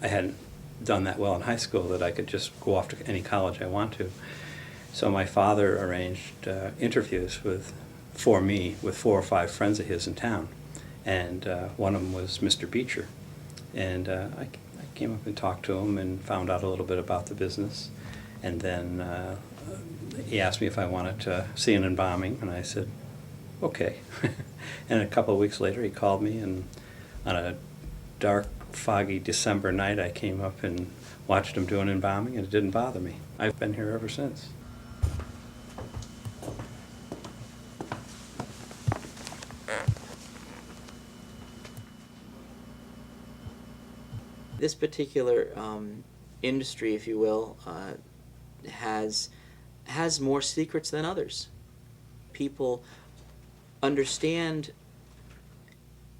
I hadn't done that well in high school that I could just go off to any college I want to. So my father arranged interviews for me with 4 or 5 friends of his in town, and one of them was Mr. Beecher, and I came up and talked to him and found out a little bit about the business, and then he asked me if I wanted to see an embalming, and I said, okay. And a couple of weeks later he called me, and on a dark, foggy December night I came up and watched him do an embalming, and it didn't bother me. I've been here ever since. This particular industry, if you will, has more secrets than others. People understand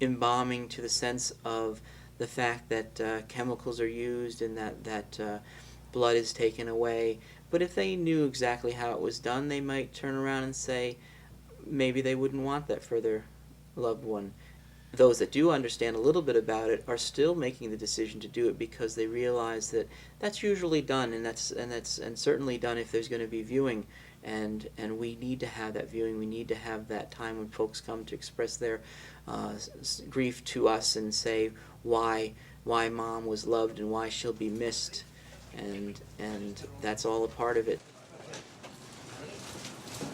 embalming to the sense of the fact that chemicals are used and that blood is taken away. But if they knew exactly how it was done, they might turn around and say maybe they wouldn't want that for their loved one. Those that do understand a little bit about it are still making the decision to do it because they realize that that's usually done, and that's certainly done if there's going to be viewing, and we need to have that viewing. We need to have that time when folks come to express their grief to us and say why mom was loved and why she'll be missed, and that's all a part of it.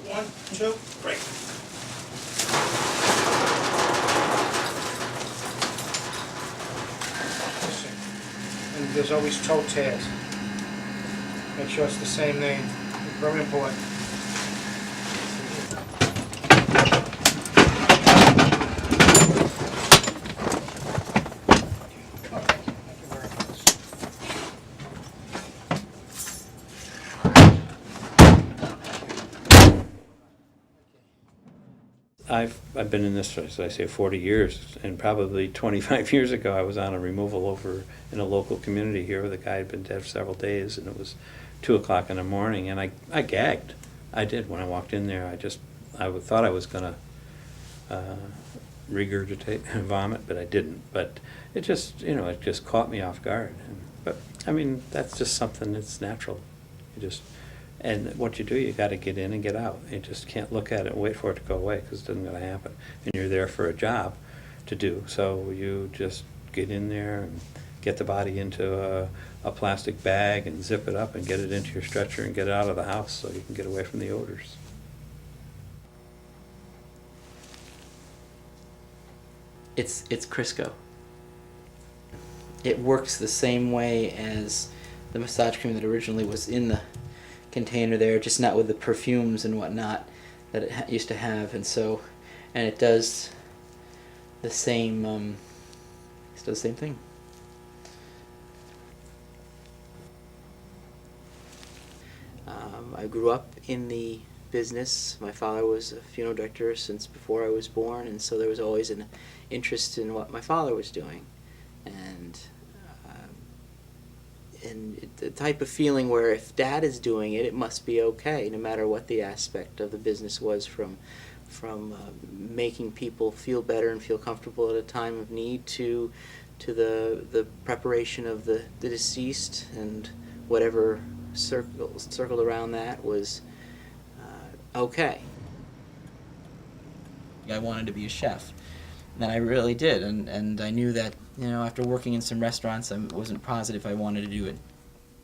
1, 2, break. And there's always toe tears. Make sure it's the same name. Very important. I've been in this, as I say, 40 years, and probably 25 years ago I was on a removal over in a local community here where the guy had been dead for several days, and it was 2 o'clock in the morning, and I gagged. I did when I walked in there. I thought I was going to regurgitate and vomit, but I didn't. But it just, it just caught me off guard. But I mean, that's just something that's natural. And what you do, you got to get in and get out. You just can't look at it and wait for it to go away, because it isn't going to happen. And you're there for a job to do, so you just get in there and get the body into a plastic bag and zip it up and get it into your stretcher and get it out of the house so you can get away from the odors. It's Crisco. It works the same way as the massage cream that originally was in the container there, just not with the perfumes and whatnot that it used to have, and it does the same. It does the same thing. I grew up in the business. My father was a funeral director since before I was born, and so there was always an interest in what my father was doing, and the type of feeling where if Dad is doing it, it must be okay, no matter what the aspect of the business was, from making people feel better and feel comfortable at a time of need to the preparation of the deceased, and whatever circled around that was okay. I wanted to be a chef, and I really did, and I knew that, after working in some restaurants, I wasn't positive I wanted to do it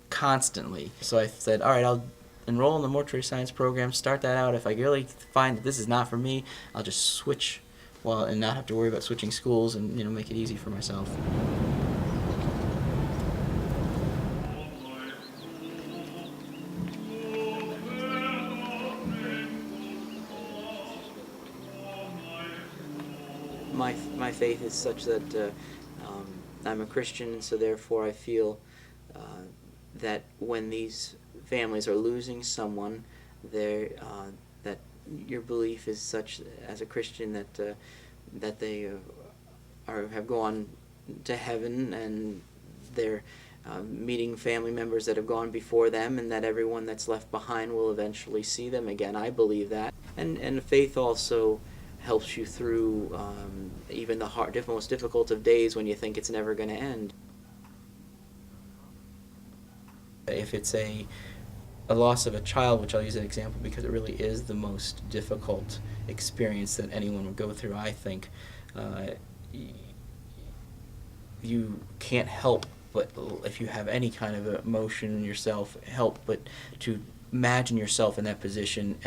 constantly. So I said, all right, I'll enroll in the mortuary science program, start that out. If I really find that this is not for me, I'll just switch, and not have to worry about switching schools, and make it easy for myself. My faith is such that I'm a Christian, so therefore I feel that when these families are losing someone, that your belief is such as a Christian that they have gone to heaven, and they're meeting family members that have gone before them, and that everyone that's left behind will eventually see them again. I believe that, and faith also helps you through even the most difficult of days when you think it's never going to end. If it's a loss of a child, which I'll use an example because it really is the most difficult experience that anyone would go through, I think, you can't help but, if you have any kind of emotion in yourself, help but to imagine yourself in that position,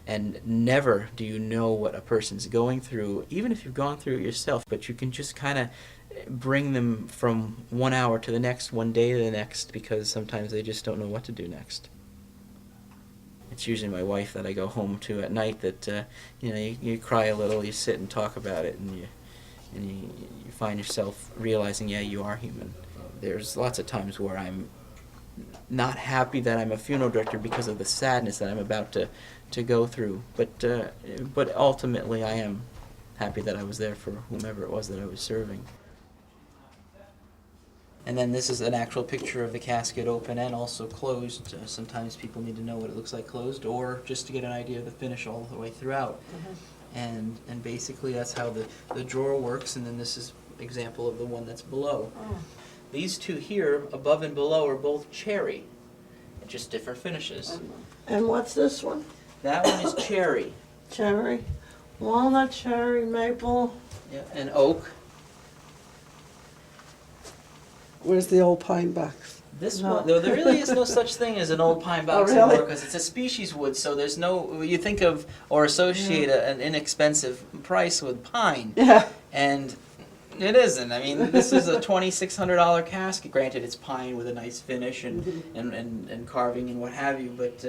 and never do you know what a person's going through, even if you've gone through it yourself, but you can just kind of bring them from 1 hour to the next, one day to the next, because sometimes they just don't know what to do next. It's usually my wife that I go home to at night that, you cry a little, you sit and talk about it, and you find yourself realizing, yeah, you are human. There's lots of times where I'm not happy that I'm a funeral director because of the sadness that I'm about to go through, but ultimately I am happy that I was there for whomever it was that I was serving. And then this is an actual picture of the casket open and also closed. Sometimes people need to know what it looks like closed, or just to get an idea of the finish all the way throughout. And basically that's how the drawer works, and then this is example of the one that's below. These two here, above and below, are both cherry, just different finishes. And what's this one? That one is cherry. Cherry, walnut, cherry, maple. Yeah, and oak. Where's the old pine box? This No. one, there really is no such thing as an old pine box Oh, really? anymore, because it's a species wood, so there's no, you think of or associate an inexpensive price with pine, Yeah. and it isn't. I mean, this is a $2,600 casket. Granted, it's pine with a nice finish and carving and what have you, but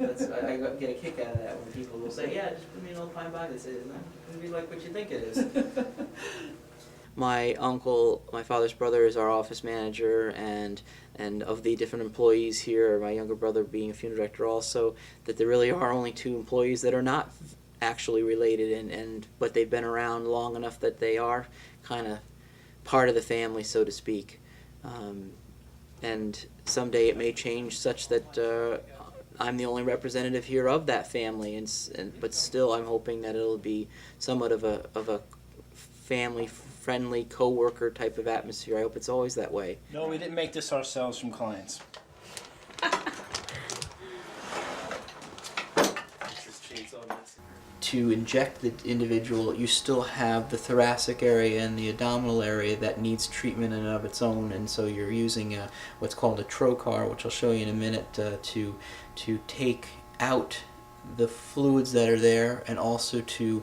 I get a kick out of that when people will say, yeah, just put me an old pine box. I say, it's not going to be like what you think it is. My uncle, my father's brother, is our office manager, and of the different employees here, my younger brother being a funeral director also, that there really are only 2 employees that are not actually related, but they've been around long enough that they are kind of part of the family, so to speak. And someday it may change such that I'm the only representative here of that family, but still I'm hoping that it'll be somewhat of a family-friendly, co-worker type of atmosphere. I hope it's always that way. No, we didn't make this ourselves from clients. To inject the individual, you still have the thoracic area and the abdominal area that needs treatment in and of its own, and so you're using what's called a trocar, which I'll show you in a minute, to take out the fluids that are there, and also to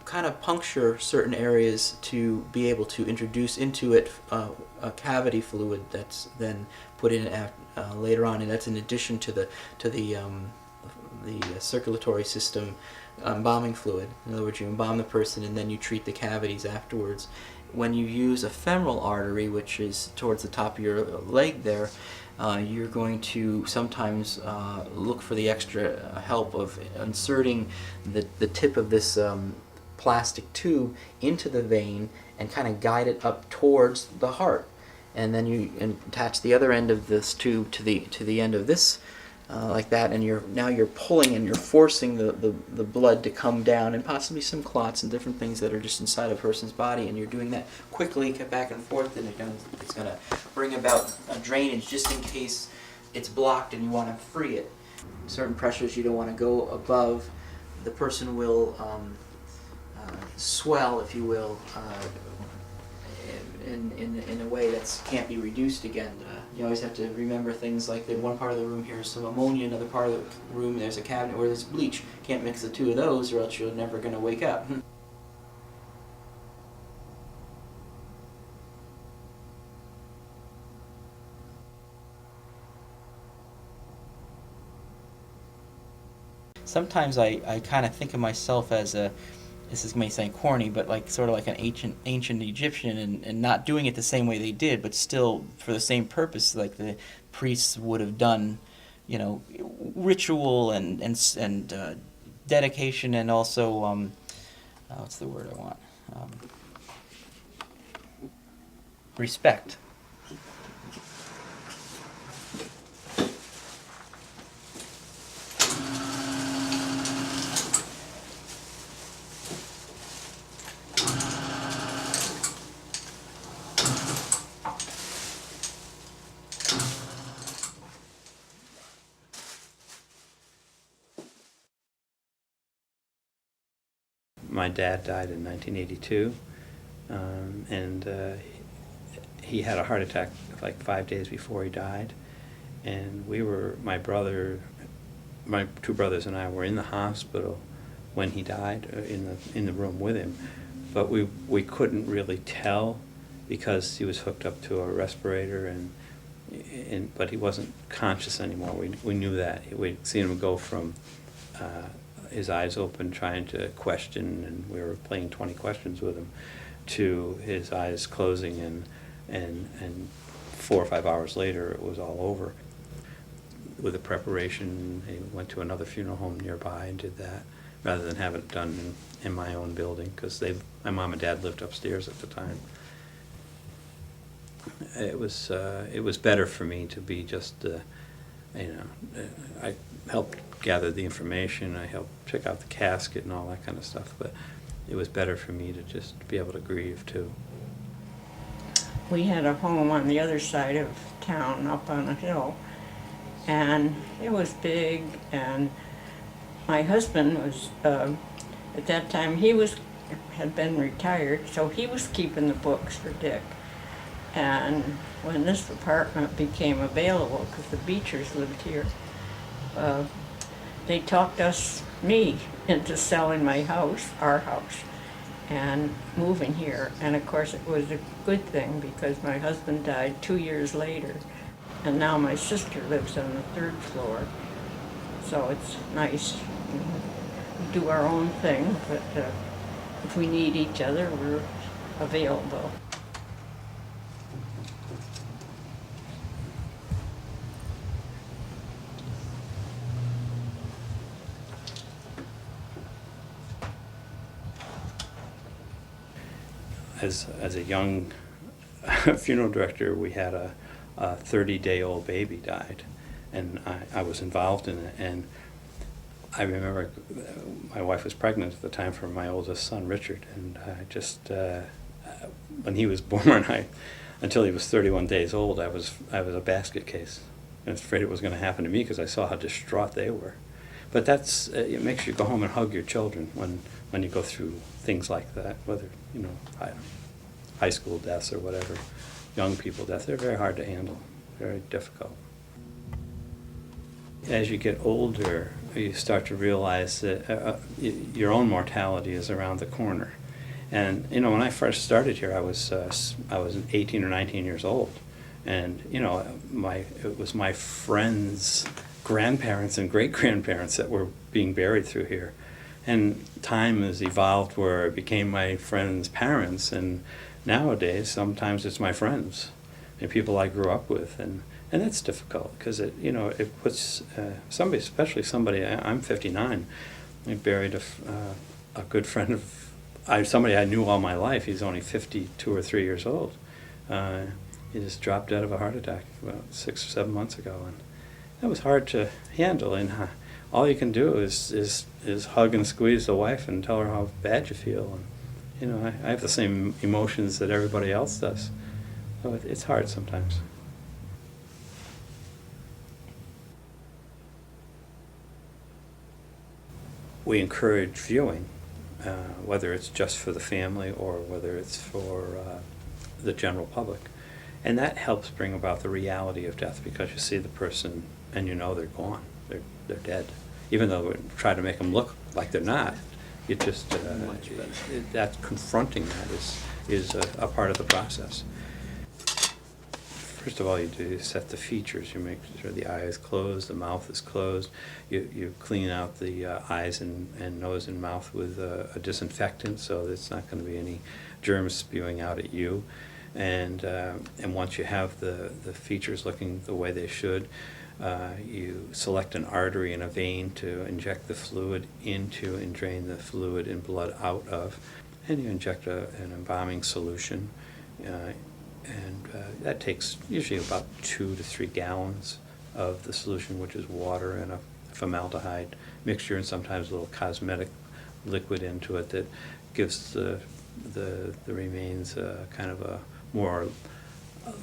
kind of puncture certain areas to be able to introduce into it a cavity fluid that's then put in later on, and that's in addition to the circulatory system embalming fluid. In other words, you embalm the person and then you treat the cavities afterwards. When you use a femoral artery, which is towards the top of your leg there, you're going to sometimes look for the extra help of inserting the tip of this plastic tube into the vein and kind of guide it up towards the heart. And then you attach the other end of this tube to the end of this, like that, and you're pulling and you're forcing the blood to come down, and possibly some clots and different things that are just inside a person's body, and you're doing that quickly, back and forth, and it's going to bring about a drainage just in case it's blocked and you want to free it. Certain pressures you don't want to go above. The person will swell, if you will, in a way that can't be reduced again. You always have to remember things like that. One part of the room here is some ammonia, another part of the room there's a cabinet where there's bleach. Can't mix the 2 of those or else you're never going to wake up. Sometimes I kind of think of myself as this may sound corny, but sort of like an ancient Egyptian, and not doing it the same way they did, but still for the same purpose, like the priests would have done, ritual and dedication, and also what's the word I want? Respect. my dad died in 1982, and he had a heart attack like 5 days before he died, and my two brothers and I were in the hospital when he died, in the room with him, but we couldn't really tell because he was hooked up to a respirator, but he wasn't conscious anymore. We knew that. We'd seen him go from his eyes open trying to question, and we were playing 20 questions with him, to his eyes closing, and 4 or 5 hours later it was all over. With the preparation, he went to another funeral home nearby and did that, rather than have it done in my own building, because my mom and dad lived upstairs at the time. It was better for me to be just, I helped gather the information, I helped check out the casket and all that kind of stuff, but it was better for me to just be able to grieve too. We had a home on the other side of town, up on a hill, and it was big, and my husband was, at that time, had been retired, so he was keeping the books for Dick. And when this apartment became available, because the Beechers lived here, they talked me into selling my house, our house, and moving here. And of course it was a good thing because my husband died 2 years later, and now my sister lives on the 3rd floor. So it's nice. We do our own thing, but if we need each other, we're available. As a young funeral director, we had a 30-day-old baby died, and I was involved in it. And I remember my wife was pregnant at the time for my oldest son, Richard, and I just when he was born, until he was 31 days old, I was a basket case. I was afraid it was going to happen to me because I saw how distraught they were. But it makes you go home and hug your children when you go through things like that, whether, high school deaths or whatever, young people deaths. They're very hard to handle, very difficult. As you get older, you start to realize that your own mortality is around the corner. And when I first started here, I was 18 or 19 years old, and it was my friends' grandparents and great-grandparents that were being buried through here. And time has evolved where it became my friends' parents, and nowadays sometimes it's my friends and people I grew up with, and that's difficult because it puts somebody, especially somebody. I'm 59. I buried a good friend of somebody I knew all my life. He's only 52 or 3 years old. He just dropped dead of a heart attack about 6 or 7 months ago, and that was hard to handle. And all you can do is hug and squeeze the wife and tell her how bad you feel. And I have the same emotions that everybody else does, so it's hard sometimes. We encourage viewing, whether it's just for the family or whether it's for the general public. And that helps bring about the reality of death, because you see the person and they're gone, they're dead. Even though we try to make them look like they're not, it just, that confronting that is a part of the process. First of all, you set the features. You make sure the eye is closed, the mouth is closed. You clean out the eyes and nose and mouth with a disinfectant, so there's not going to be any germs spewing out at you. And once you have the features looking the way they should, you select an artery and a vein to inject the fluid into and drain the fluid and blood out of. And you inject an embalming solution. And that takes usually about 2 to 3 gallons of the solution, which is water and a formaldehyde mixture, and sometimes a little cosmetic liquid into it that gives the remains kind of a more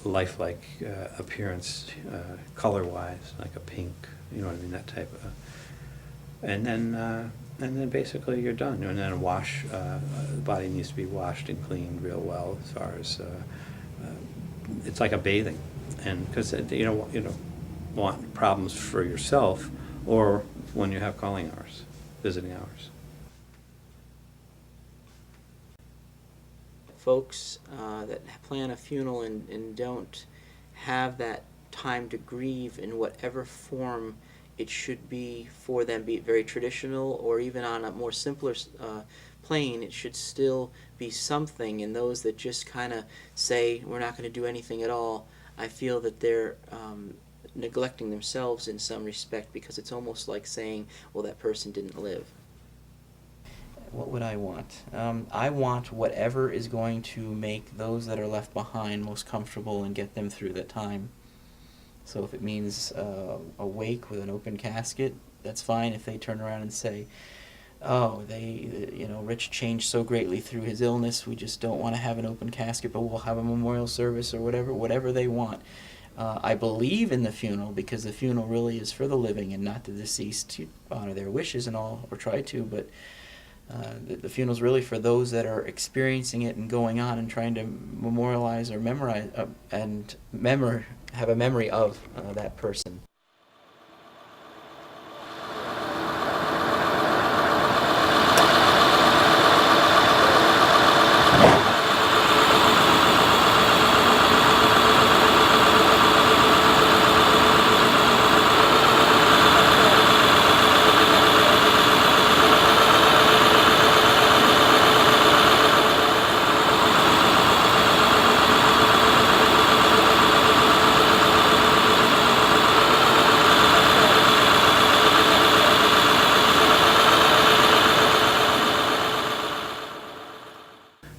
lifelike appearance, color-wise, like a pink, that type of. And then And then basically you're done. And then the body needs to be washed and cleaned real well as far as, it's like a bathing. And, because you don't want problems for yourself or when you have calling hours, visiting hours. Folks that plan a funeral and don't have that time to grieve in whatever form it should be for them, be it very traditional or even on a more simpler plane, it should still be something. And those that just kind of say, we're not going to do anything at all, I feel that they're neglecting themselves in some respect, because it's almost like saying, well, that person didn't live. What would I want? I want whatever is going to make those that are left behind most comfortable and get them through that time. So if it means a wake with an open casket, that's fine. If they turn around and say, oh, Rich changed so greatly through his illness, we just don't want to have an open casket, but we'll have a memorial service or whatever they want. I believe in the funeral, because the funeral really is for the living and not the deceased, to honor their wishes and all, or try to, but the funeral's really for those that are experiencing it and going on and trying to memorialize or memorize have a memory of that person.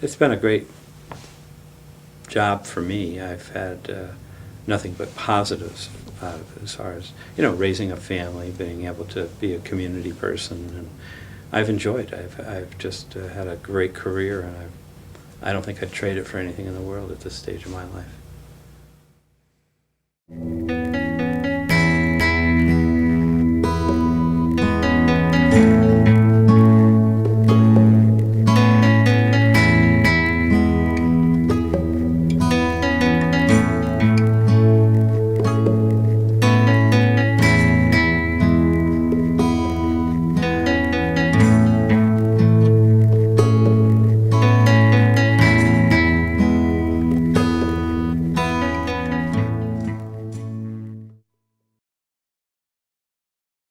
It's been a great job for me. I've had nothing but positives out of it, as far as, raising a family, being able to be a community person, and I've enjoyed. I've just had a great career, and I don't think I'd trade it for anything in the world at this stage of my life.